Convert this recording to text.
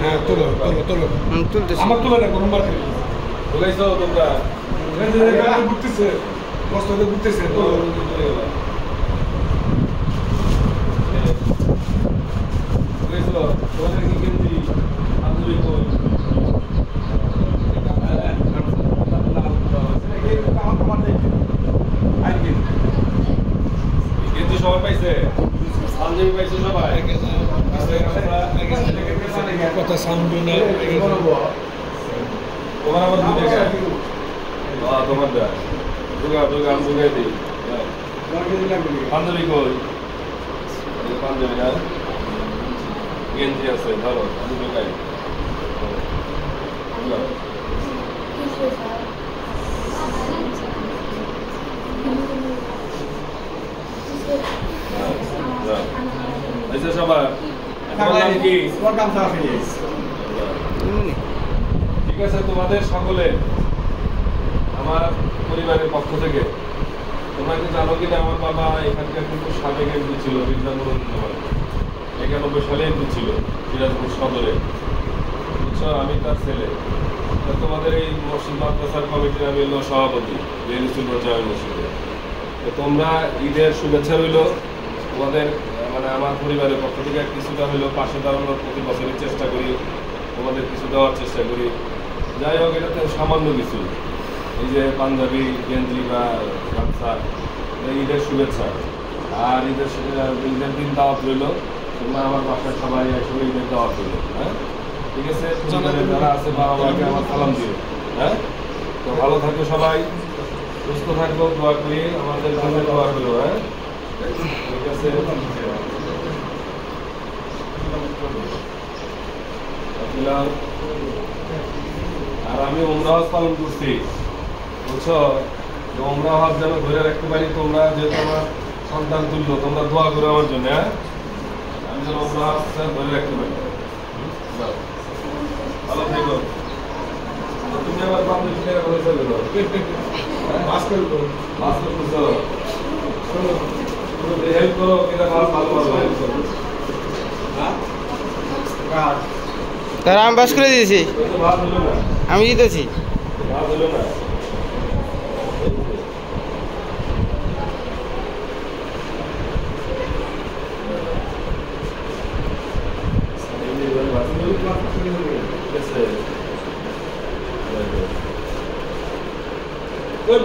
হ্যাঁ তোলো তোলো তোলো তুলতেছি আমার তোলা না কোনো মার্কেট বলেছো তোমরা ঘুরতেছে কষ্টতে ঘুরতেছে তো তোমাদের কি কেন্দ্রি আন্দোলিত কেন্দ্রি সবাই পাইছে পাঞ্জাবি পাইছে সবাই কথা সাউন্ড না তোমার আবার দুটো গায়ে তোমার দেয় দুর্গা দুর্গা আমি দুর্গাই দিই পাঞ্জাবি কই পাঞ্জাবি না গেঞ্জি আছে ধরো আমি দুর্গাই সবাই কি ঠিক আছে তোমাদের সকলে আমার পরিবারের পক্ষ থেকে তোমরা কি জানো কিনা আমার বাবা এখানকার কিন্তু সাবেক এমপি ছিল মির্জাপুর 91 সালে এমপি ছিল সিরাজপুর সদরে বুঝছো আমি তার ছেলে তোমাদের এই মসজিদ মাদ্রাসার কমিটির আমি হলো সভাপতি বেলুচুল জামে মসজিদে তো তোমরা ঈদের শুভেচ্ছা রইল তোমাদের মানে আমার পরিবারের পক্ষ থেকে কিছুটা হইলেও পাশে দাঁড়ানোর প্রতি বছরের চেষ্টা করি তোমাদের কিছু দেওয়ার চেষ্টা করি যাই হোক এটাতে সামান্য কিছু এই যে পাঞ্জাবি গেঞ্জি বা গামছা ঈদের শুভেচ্ছা আর ঈদের দিন দাওয়াত রইল তোমরা আমার বাসায় সবাই একসঙ্গে ঈদের দাওয়াত রইল হ্যাঁ ঠিক আছে যারা আছে বাবা মাকে আমার সালাম দিও হ্যাঁ তো ভালো থাকো সবাই সুস্থ থাকবো দোয়া করি আমাদের জন্য দোয়া করো হ্যাঁ ঠিক আছে আর আমি উমরা হজ পালন করছি বুঝছো উমরা হজ যেন ধরে রাখতে পারি তোমরা যেহেতু আমার সন্তান তুল্য তোমরা দোয়া করো আমার জন্য হ্যাঁ আমি যেন উমরা হজ ধরে রাখতে পারি ভালো থেকো তুমি আবার বাপরে ফিরে বলে চলে দাও মাস্ক করো হেল্প করো এটা ভালো হেল্প করো তারা আমি বাস করে দিয়েছি আমি জিতেছি ভালো হলো না